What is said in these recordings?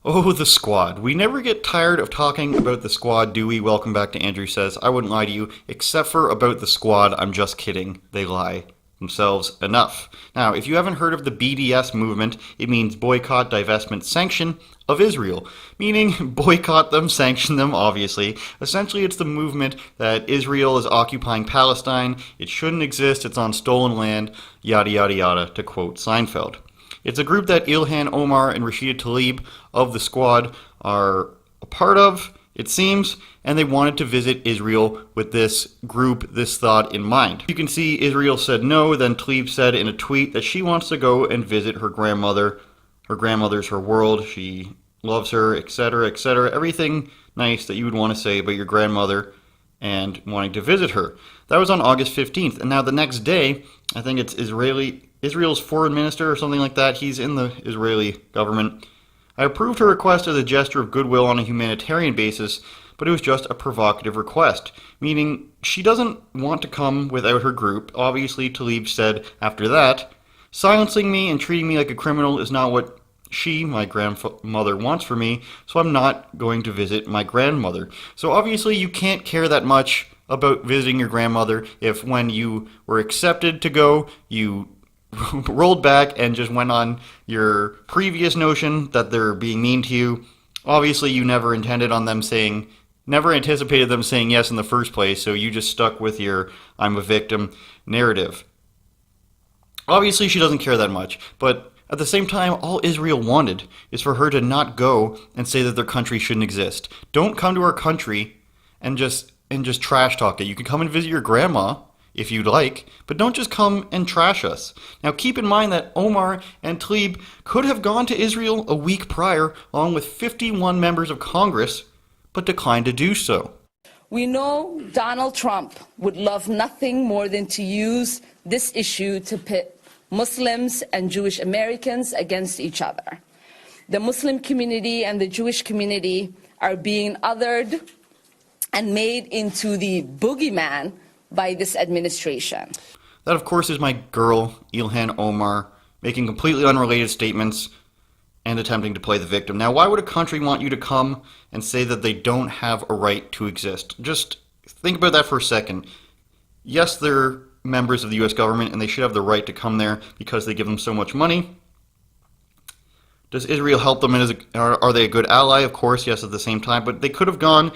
Oh, the squad. We never get tired of talking about the squad, do we? Welcome back to Andrew Says. I wouldn't lie to you, except for about the squad. I'm just kidding. They lie themselves enough. Now, if you haven't heard of the BDS movement, it means boycott, divestment, sanction of Israel. Meaning, boycott them, sanction them, obviously. Essentially, it's the movement that Israel is occupying Palestine, it shouldn't exist, it's on stolen land, yada yada yada, to quote Seinfeld. It's a group that Ilhan Omar and Rashida Tlaib of the squad are a part of, it seems, and they wanted to visit Israel with this group, this thought in mind. You can see Israel said no, then Tlaib said in a tweet that she wants to go and visit her grandmother. Her grandmother's her world, she loves her, etc., etc. Everything nice that you would want to say about your grandmother and wanting to visit her. That was on August 15th, and now the next day, I think it's Israel's foreign minister or something like that, he's in the Israeli government. I approved her request as a gesture of goodwill on a humanitarian basis, but it was just a provocative request, meaning she doesn't want to come without her group. Obviously, Tlaib said after that, silencing me and treating me like a criminal is not what she, my grandmother, wants for me, so I'm not going to visit my grandmother. So obviously you can't care that much about visiting your grandmother if when you were accepted to go, you rolled back and just went on your previous notion that they're being mean to you. Obviously you never anticipated them saying yes in the first place, so you just stuck with your I'm a victim narrative. Obviously she doesn't care that much, but at the same time, all Israel wanted is for her to not go and say that their country shouldn't exist. Don't come to our country and just trash talk it. You can come and visit your grandma if you'd like, but don't just come and trash us. Now keep in mind that Omar and Tlaib could have gone to Israel a week prior along with 51 members of Congress, but declined to do so. We know Donald Trump would love nothing more than to use this issue to pit Muslims and Jewish Americans against each other. The Muslim community and the Jewish community are being othered and made into the boogeyman by this administration. That, of course, is my girl, Ilhan Omar, making completely unrelated statements and attempting to play the victim. Now, why would a country want you to come and say that they don't have a right to exist? Just think about that for a second. Yes, they're members of the U.S. government, and they should have the right to come there because they give them so much money. Does Israel help them? Are they a good ally? Of course, yes, at the same time. But they could have gone,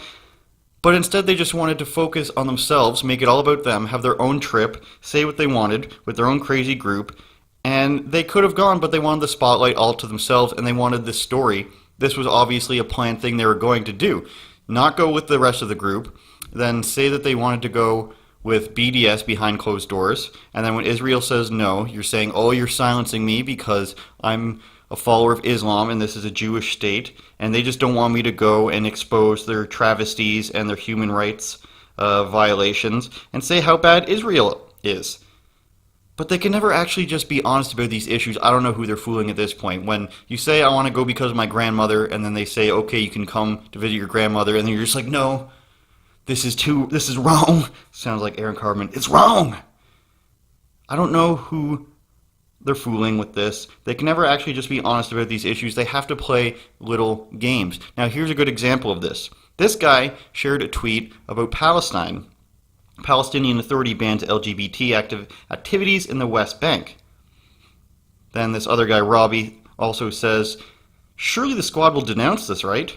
but instead they just wanted to focus on themselves, make it all about them, have their own trip, say what they wanted with their own crazy group. And they could have gone, but they wanted the spotlight all to themselves, and they wanted this story. This was obviously a planned thing they were going to do. Not go with the rest of the group, then say that they wanted to go with BDS behind closed doors, and then when Israel says no, you're saying, oh, you're silencing me because I'm a follower of Islam and this is a Jewish state, and they just don't want me to go and expose their travesties and their human rights violations and say how bad Israel is. But they can never actually just be honest about these issues. I don't know who they're fooling at this point. When you say, I want to go because of my grandmother, and then they say, okay, you can come to visit your grandmother, and then you're just like, no, this is wrong. Sounds like Aaron Cartman. It's wrong. I don't know who they're fooling with this. They can never actually just be honest about these issues. They have to play little games. Now, here's a good example of this. This guy shared a tweet about Palestine. Palestinian Authority bans LGBT activities in the West Bank. Then this other guy, Robbie, also says, surely the squad will denounce this, right?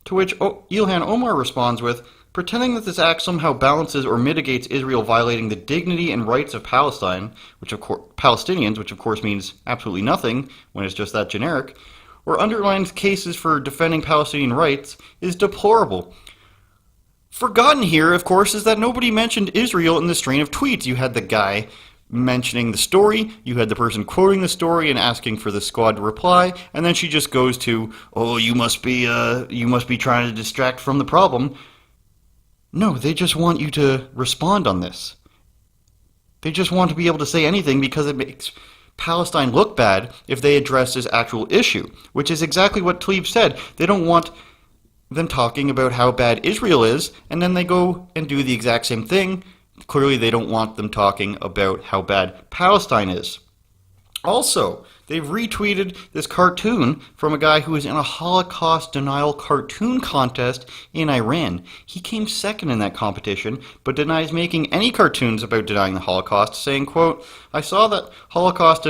To which Ilhan Omar responds with, pretending that this act somehow balances or mitigates Israel violating the dignity and rights of Palestinians, which of course means absolutely nothing when it's just that generic, or underlines cases for defending Palestinian rights, is deplorable. Forgotten here, of course, is that nobody mentioned Israel in the strain of tweets. You had the guy mentioning the story, you had the person quoting the story and asking for the squad to reply, and then she just goes to, oh, you must be trying to distract from the problem. No, they just want you to respond on this. They just want to be able to say anything because it makes Palestine look bad if they address this actual issue, which is exactly what Tlaib said. They don't want them talking about how bad Israel is, and then they go and do the exact same thing. Clearly, they don't want them talking about how bad Palestine is. Also, They've retweeted this cartoon from a guy who is in a Holocaust denial cartoon contest in Iran. He came second in that competition, but denies making any cartoons about denying the Holocaust, saying, quote, "I saw that Holocaust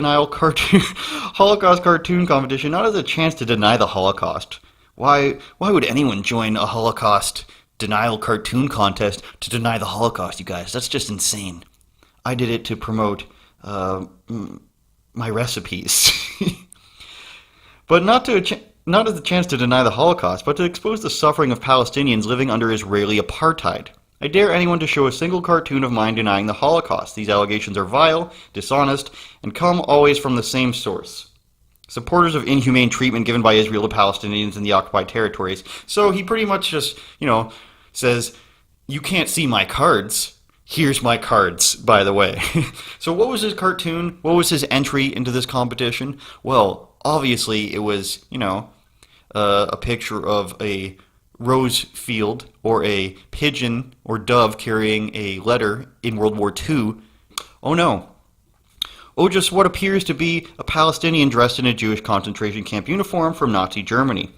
cartoon competition not as a chance to deny the Holocaust. Why would anyone join a Holocaust denial cartoon contest to deny the Holocaust, you guys? That's just insane. I did it to promote my recipes." But not as a chance to deny the Holocaust, but to expose the suffering of Palestinians living under Israeli apartheid. I dare anyone to show a single cartoon of mine denying the Holocaust. These allegations are vile, dishonest, and come always from the same source. Supporters of inhumane treatment given by Israel to Palestinians in the occupied territories. So he pretty much just, says, you can't see my cards. Here's my cards, by the way. So what was his cartoon? What was his entry into this competition? Well, obviously it was, a picture of a rose field or a pigeon or dove carrying a letter in World War II. Oh no. Oh, just what appears to be a Palestinian dressed in a Jewish concentration camp uniform from Nazi Germany.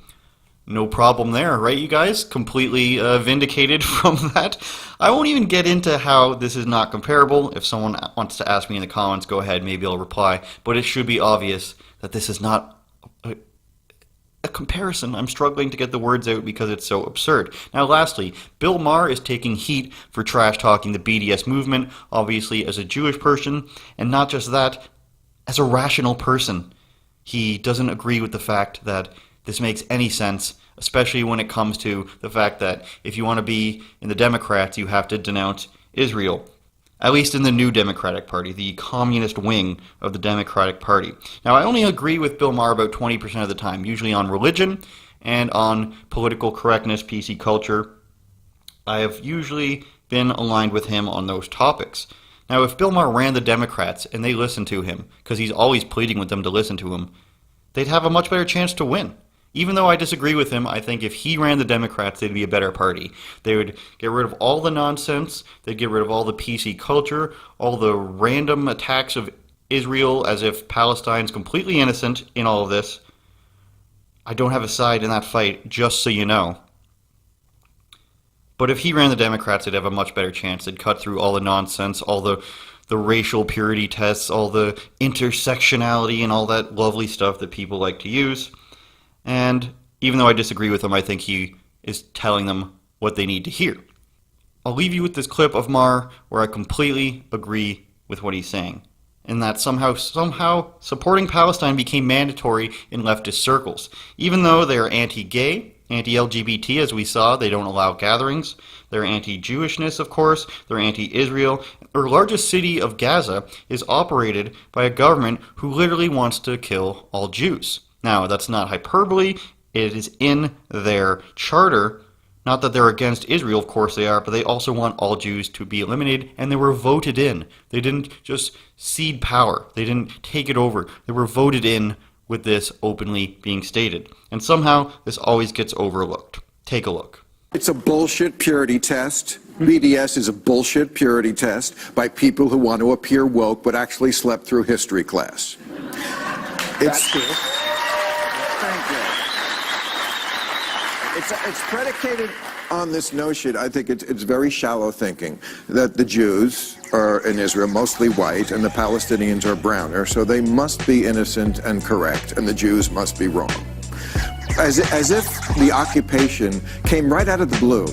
No problem there, right, you guys? Completely vindicated from that. I won't even get into how this is not comparable. If someone wants to ask me in the comments, go ahead, maybe I'll reply. But it should be obvious that this is not a comparison. I'm struggling to get the words out because it's so absurd. Now, lastly, Bill Maher is taking heat for trash-talking the BDS movement, obviously as a Jewish person, and not just that, as a rational person. He doesn't agree with the fact that this makes any sense, especially when it comes to the fact that if you want to be in the Democrats, you have to denounce Israel. At least in the new Democratic Party, the communist wing of the Democratic Party. Now, I only agree with Bill Maher about 20% of the time, usually on religion and on political correctness, PC culture. I have usually been aligned with him on those topics. Now, if Bill Maher ran the Democrats and they listened to him, because he's always pleading with them to listen to him, they'd have a much better chance to win. Even though I disagree with him, I think if he ran the Democrats, they'd be a better party. They would get rid of all the nonsense, they'd get rid of all the PC culture, all the random attacks of Israel as if Palestine's completely innocent in all of this. I don't have a side in that fight, just so you know. But if he ran the Democrats, they'd have a much better chance. They'd cut through all the nonsense, all the racial purity tests, all the intersectionality and all that lovely stuff that people like to use. And even though I disagree with him, I think he is telling them what they need to hear. I'll leave you with this clip of Maher where I completely agree with what he's saying. And that somehow supporting Palestine became mandatory in leftist circles. Even though they are anti-gay, anti-LGBT, as we saw, they don't allow gatherings. They're anti-Jewishness, of course. They're anti-Israel. Their largest city of Gaza is operated by a government who literally wants to kill all Jews. Now, that's not hyperbole. It is in their charter. Not that they're against Israel, of course they are, but they also want all Jews to be eliminated, and they were voted in. They didn't just cede power. They didn't take it over. They were voted in with this openly being stated. And somehow, this always gets overlooked. Take a look. It's a bullshit purity test. BDS is a bullshit purity test by people who want to appear woke but actually slept through history class. That's true. Thank you. It's predicated On this notion, I think it's very shallow thinking that the Jews are in Israel mostly white and the Palestinians are browner, so they must be innocent and correct, and the Jews must be wrong. As if the occupation came right out of the blue.